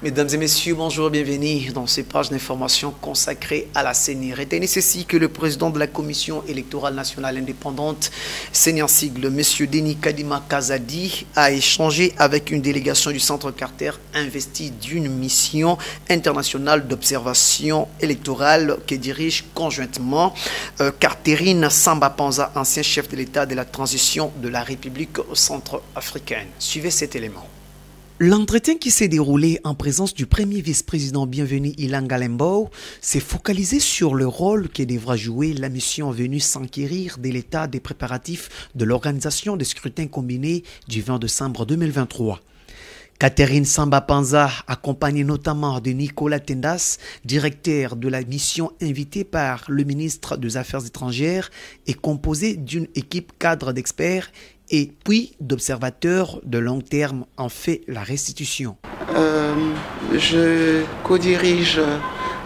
Mesdames et messieurs, bonjour, bienvenue dans ces pages d'information consacrées à la CENI. Retenez ceci que le président de la Commission électorale nationale indépendante, CENI en sigle, M. Denis Kadima Kazadi, a échangé avec une délégation du Centre Carter investie d'une mission internationale d'observation électorale qui dirige conjointement Catherine Samba Panza, ancien chef de l'État de la transition de la République centrafricaine. Suivez cet élément. L'entretien qui s'est déroulé en présence du premier vice-président bienvenu Ilanga Lembo s'est focalisé sur le rôle que devra jouer la mission venue s'enquérir de l'état des préparatifs de l'organisation des scrutins combinés du 20 décembre 2023. Catherine Samba Panza, accompagnée notamment de Nicolas Tendas, directeur de la mission invitée par le ministre des Affaires étrangères, est composée d'une équipe cadre d'experts et puis d'observateurs de long terme en fait la restitution. Je co-dirige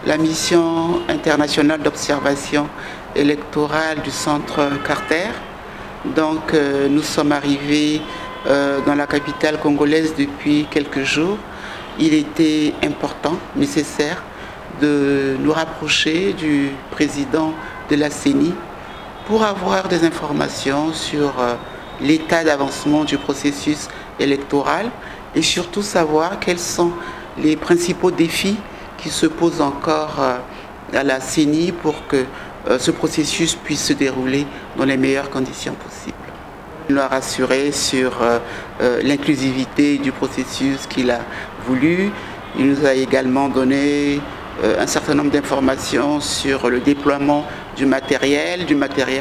la mission internationale d'observation électorale du Centre Carter. Donc nous sommes arrivés dans la capitale congolaise depuis quelques jours. Il était important, nécessaire de nous rapprocher du président de la CENI pour avoir des informations sur l'état d'avancement du processus électoral et surtout savoir quels sont les principaux défis qui se posent encore à la CENI pour que ce processus puisse se dérouler dans les meilleures conditions possibles. Il nous a rassuré sur l'inclusivité du processus qu'il a voulu. Il nous a également donné un certain nombre d'informations sur le déploiement du matériel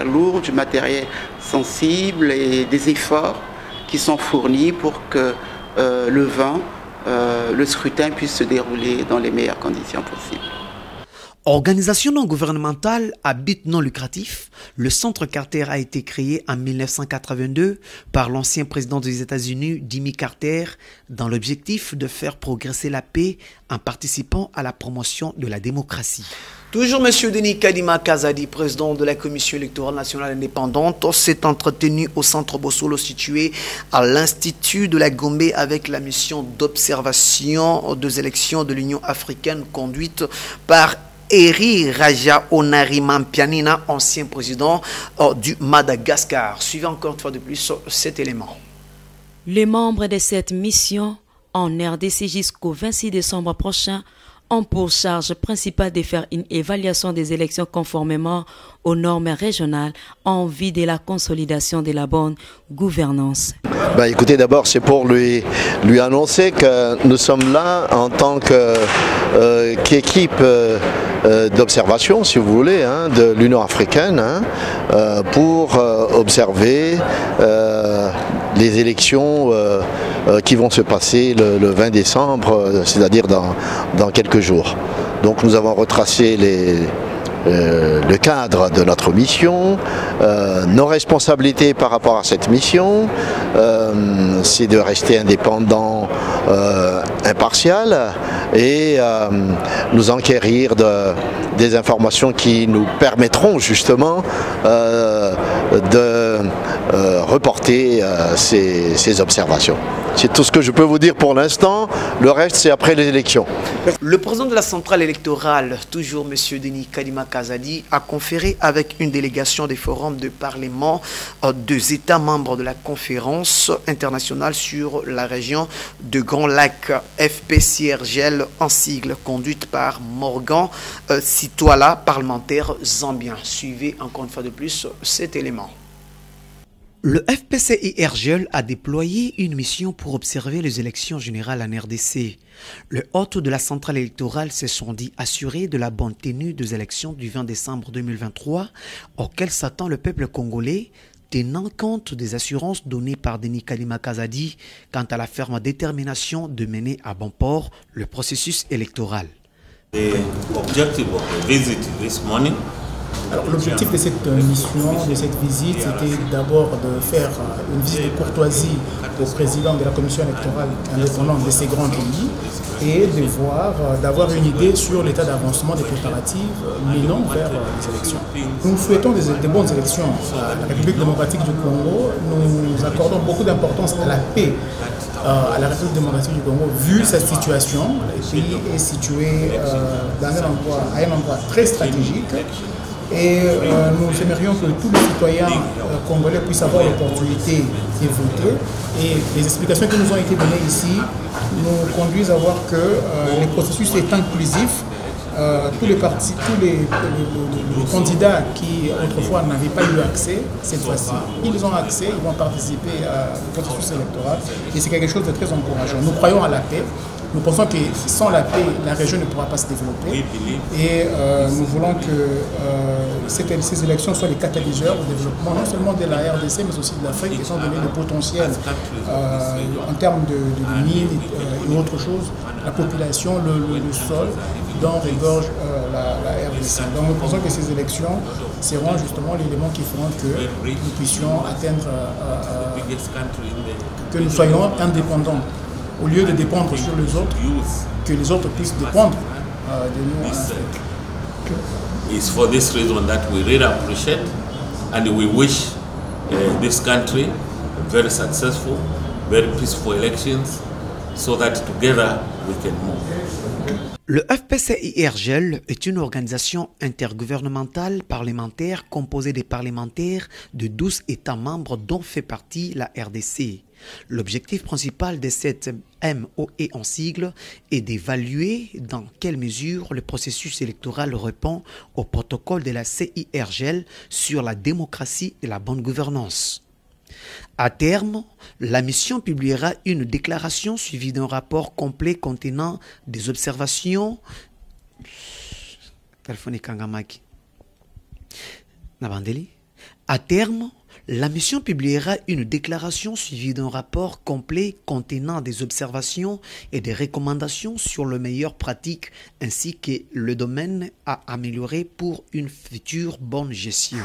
lourd, du matériel sensible et des efforts qui sont fournis pour que le scrutin puisse se dérouler dans les meilleures conditions possibles. Organisation non gouvernementale à but non lucratif, le Centre Carter a été créé en 1982 par l'ancien président des États-Unis, Jimmy Carter, dans l'objectif de faire progresser la paix en participant à la promotion de la démocratie. Toujours M. Denis Kadima Kazadi, président de la Commission électorale nationale indépendante, s'est entretenu au centre Bossolo situé à l'Institut de la Gombe avec la mission d'observation des élections de l'Union africaine conduite par Eri Raja Onariman-Pianina, ancien président du Madagascar. Suivez encore une fois de plus cet élément. Les membres de cette mission en RDC jusqu'au 26 décembre prochain ont pour charge principale de faire une évaluation des élections conformément aux normes régionales en vue de la consolidation de la bonne gouvernance. Écoutez, d'abord c'est pour lui annoncer que nous sommes là en tant qu'équipe d'observation, si vous voulez, de l'Union africaine, pour observer les élections qui vont se passer le 20 décembre, c'est-à-dire dans quelques jours. Donc nous avons retracé le cadre de notre mission, nos responsabilités par rapport à cette mission, c'est de rester indépendant, impartial et nous enquérir des informations qui nous permettront justement de reporter ces observations. C'est tout ce que je peux vous dire pour l'instant. Le reste, c'est après les élections. Le président de la centrale électorale, toujours M. Denis Kadima Kazadi, a conféré avec une délégation des forums de parlement des États membres de la conférence internationale sur la région de Grand Lac, FPCRGL en sigle, conduite par Morgan Sitoala, parlementaire zambien. Suivez encore une fois de plus cet élément. Le FPCIRGL a déployé une mission pour observer les élections générales en RDC. Les hôtes de la centrale électorale se sont dit assurés de la bonne tenue des élections du 20 décembre 2023 auxquelles s'attend le peuple congolais, tenant compte des assurances données par Denis Kadima Kazadi quant à la ferme détermination de mener à bon port le processus électoral. L'objectif de cette mission, de cette visite, c'était d'abord de faire une visite de courtoisie au président de la commission électorale indépendante de ces grands pays et d'avoir une idée sur l'état d'avancement des préparatifs menant vers les élections. Nous souhaitons des bonnes élections à la République démocratique du Congo. Nous accordons beaucoup d'importance à la paix à la République démocratique du Congo, vu sa situation. Le pays est situé à un endroit très stratégique. Et nous aimerions que tous les citoyens congolais puissent avoir l'opportunité de voter. Et les explications qui nous ont été données ici nous conduisent à voir que le processus est inclusif. Tous les candidats qui autrefois n'avaient pas eu accès, cette fois-ci, ils ont accès, ils vont participer au processus électoral. Et c'est quelque chose de très encourageant. Nous croyons à la paix. Nous pensons que sans la paix, la région ne pourra pas se développer. Et nous voulons que ces élections soient les catalyseurs au développement, non seulement de la RDC, mais aussi de l'Afrique, étant donné le potentiel en termes de mines et autre chose, la population, le sol dont regorge la RDC. Donc nous pensons que ces élections seront justement l'élément qui feront que nous puissions atteindre, que nous soyons indépendants. Au lieu de dépendre sur les autres, que les autres puissent dépendre de nous en Afrique. It's for this reason that we really appreciate and we wish this country very successful, very peaceful elections, so that together we can move. Le FPCIRGEL est une organisation intergouvernementale parlementaire composée des parlementaires de 12 États membres dont fait partie la RDC. L'objectif principal de cette MOE en sigle est d'évaluer dans quelle mesure le processus électoral répond au protocole de la CIRGEL sur la démocratie et la bonne gouvernance. À terme, la mission publiera une déclaration suivie d'un rapport complet contenant des observations. À terme, la mission publiera une déclaration suivie d'un rapport complet contenant des observations et des recommandations sur les meilleures pratiques ainsi que le domaine à améliorer pour une future bonne gestion.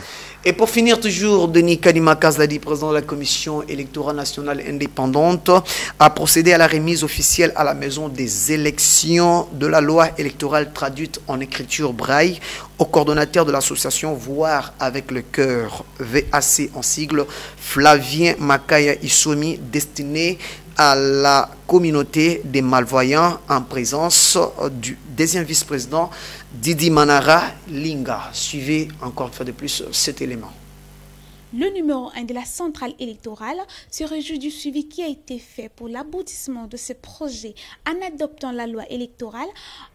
Et pour finir toujours, Denis Kadima Kazadi, président de la Commission électorale nationale indépendante, a procédé à la remise officielle à la maison des élections de la loi électorale traduite en écriture braille au coordonnateur de l'association Voir avec le cœur, VAC en sigle, Flavien Makaya Isomi, destiné à la communauté des malvoyants en présence du deuxième vice-président Didi Manara Linga. Suivez encore une fois de plus cet élément. Le numéro 1 de la centrale électorale se réjouit du suivi qui a été fait pour l'aboutissement de ce projet en adoptant la loi électorale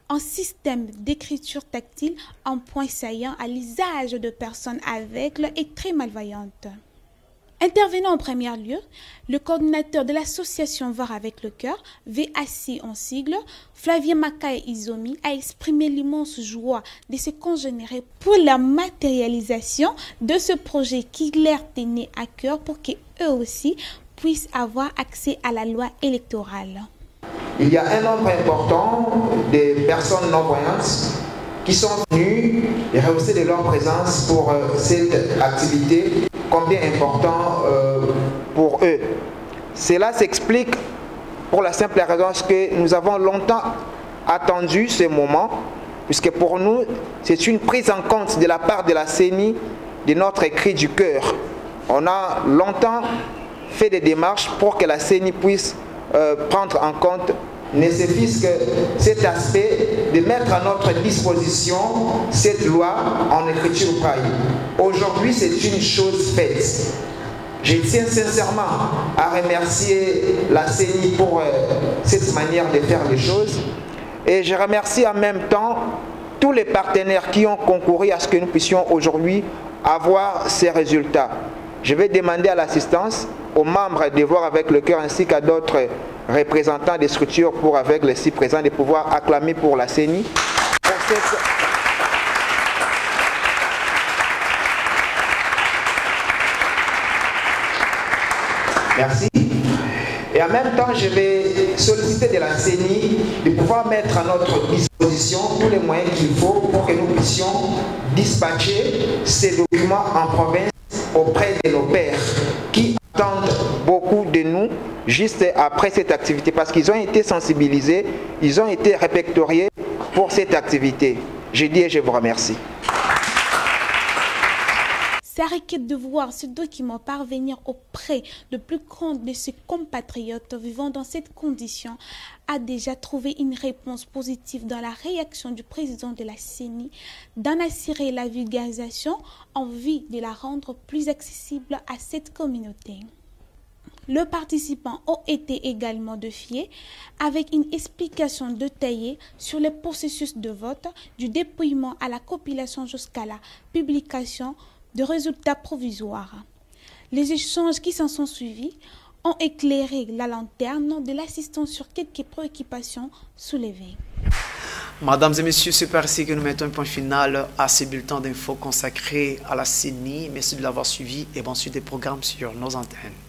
en système d'écriture tactile en point saillant à l'usage de personnes aveugles et très malvoyantes. Intervenant en premier lieu, le coordinateur de l'association Voir avec le cœur, VAC en sigle, Flavien Makaya Isomi, a exprimé l'immense joie de se congénérer pour la matérialisation de ce projet qui leur tenait à cœur pour qu'eux aussi puissent avoir accès à la loi électorale. Il y a un nombre important de personnes non-voyantes qui sont venues rehausser de leur présence pour cette activité, combien important pour eux. Cela s'explique pour la simple raison que nous avons longtemps attendu ce moment, puisque pour nous, c'est une prise en compte de la part de la CENI de notre cri du cœur. On a longtemps fait des démarches pour que la CENI puisse prendre en compte ne serait-ce que cet aspect de mettre à notre disposition cette loi en écriture braille. Aujourd'hui, c'est une chose faite. Je tiens sincèrement à remercier la CENI pour cette manière de faire les choses et je remercie en même temps tous les partenaires qui ont concouru à ce que nous puissions aujourd'hui avoir ces résultats. Je vais demander à l'assistance aux membres de Voir avec le cœur ainsi qu'à d'autres représentants des structures pour aveugles ici présents de pouvoir acclamer pour la CENI. Merci. Et en même temps, je vais solliciter de la CENI de pouvoir mettre à notre disposition tous les moyens qu'il faut pour que nous puissions dispatcher ces documents en province auprès de nos pairs qui attendent beaucoup de nous juste après cette activité parce qu'ils ont été sensibilisés, ils ont été répertoriés pour cette activité. Je dis et je vous remercie. C'est requête de voir ce document parvenir auprès de plus grand de ses compatriotes vivant dans cette condition a déjà trouvé une réponse positive dans la réaction du président de la CENI d'en assurer la vulgarisation en vue de la rendre plus accessible à cette communauté. Les participants ont été également défiés avec une explication détaillée sur le processus de vote, du dépouillement à la compilation jusqu'à la publication de résultats provisoires. Les échanges qui s'en sont suivis ont éclairé la lanterne de l'assistance sur quelques préoccupations soulevées. Mesdames et messieurs, c'est par ici que nous mettons un point final à ces bulletins d'infos consacrés à la CENI. Merci de l'avoir suivi et bonne suite des programmes sur nos antennes.